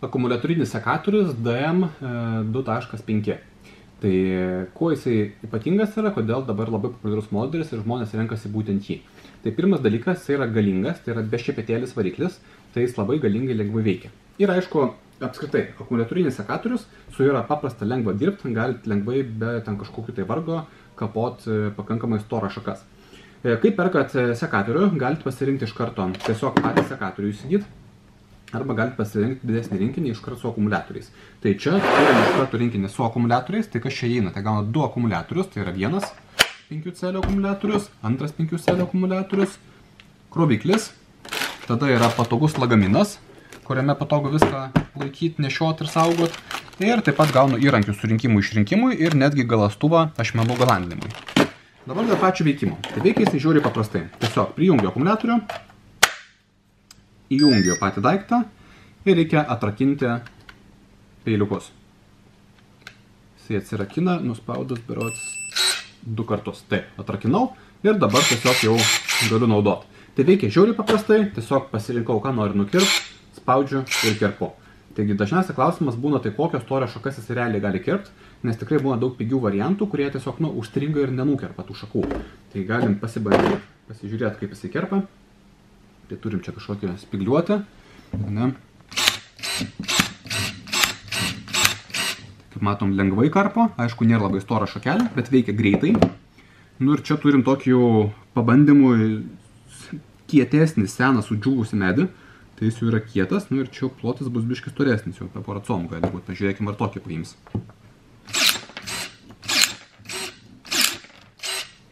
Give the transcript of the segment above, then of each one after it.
akumuliatorinis sekatorius DM2.5. Tai kuo jisai ypatingas yra, kodėl dabar labai populiarus modelis ir žmonės renkasi būtent jį. Tai pirmas dalykas, jis yra galingas, tai yra beščepetėlis variklis, tai jis labai galingai lengvai veikia. Ir aišku, apskritai, akumuliatorinis sekatorius, su yra paprasta lengva dirbti, galite lengvai be ten kažkokiu tai vargo kapot pakankamai storą šakas. Kai perkat sekatorių, galite pasirinkti iš karto tiesiog patį sekatorių įsigyti, arba galite pasirinkti didesnį rinkinį iš karto su akumuliatoriais. Tai čia turime iš karto rinkinį su akumuliatoriais, tai kas čia įeina, tai gauna 2 akumuliatorius, tai yra vienas 5 celio akumuliatorius, antras 5 celio akumuliatorius, kroviklis, tada yra patogus lagaminas, kuriame patogu viską laikyti, nešioti ir saugot, ir taip pat gaunu įrankių surinkimui, išrinkimui ir netgi galastuvą ašmenų galandinimui. Dabar dėl pačių veikimo. Tai veikia jis žiūri paprastai. Tiesiog prijungiu akumuliatorių, įjungiu patį daiktą ir reikia atrakinti peiliukus. Jisai atsirakina, nuspaudus berods 2 kartus. Taip, atrakinau ir dabar tiesiog jau galiu naudoti. Tai veikia žiūri paprastai, tiesiog pasirinkau, ką noriu nukirpti, spaudžiu ir kirpu. Taigi dažniausiai klausimas būna, tai kokios storio šakas jis realiai gali kirpti, nes tikrai būna daug pigių variantų, kurie tiesiog užstringa ir nenukerpa tų šakų. Tai galim pasibandyti, pasižiūrėti, kaip jisai kerpa. Tai turim čia kažkokią spigliuotę. Kaip matom, lengvai karpo, aišku, nėra labai storą šakelį, bet veikia greitai. Nu ir čia turim tokį pabandymų kietesnį seną sudžiūvusi medį. Tai jis jau yra kietas, nu ir čia plotis bus biškis storesnis, jau apie porą comų gali būti. Pažiūrėkime, ar tokį paims.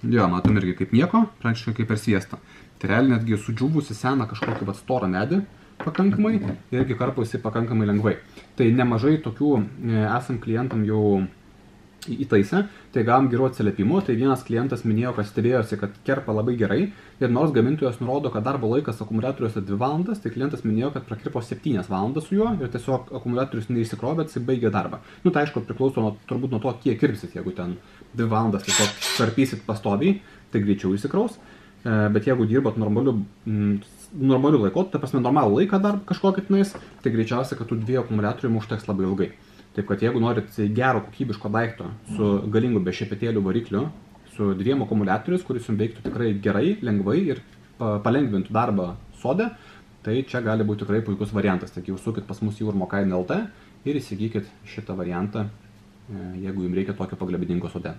Jo, matom irgi kaip nieko, praktiškai kaip per sviestą. Tai realiai netgi sudžiūvusi seną kažkokį storą medį pakankamai, irgi karposi pakankamai lengvai. Tai nemažai tokių esam klientam jau įtaisę, tai gavom gerų atsiliepimų. Tai vienas klientas minėjo, kad stebėjosi, kad kerpa labai gerai ir nors gamintojas nurodo, kad darbo laikas akumuliatoriuose 2 valandas, tai klientas minėjo, kad prakirpo 7 valandas su juo ir tiesiog akumuliatorius neišsikrovė, bet jis baigė darbą. Nu tai aišku, priklauso turbūt nuo to, kiek kirpsit. Jeigu ten 2 valandas tiesiog karpysit pastoviai, tai greičiau išsikraus, bet jeigu dirbat normaliu laiku, tai prasme normalų laiką dar kažkokį tenais, tai greičiausiai, kad tų 2 akumuliatorių užteks labai ilgai. Taip, kad jeigu norit gero kokybiško daikto su galingu bešepetėliu varikliu, su 2 akumuliatorius, kuris jums veiktų tikrai gerai, lengvai ir palengvintų darbą sode, tai čia gali būti tikrai puikus variantas. Taigi užsukit pas mus į urmokaina.lt ir įsigykit šitą variantą, jeigu jums reikia tokio pagalbininko sode.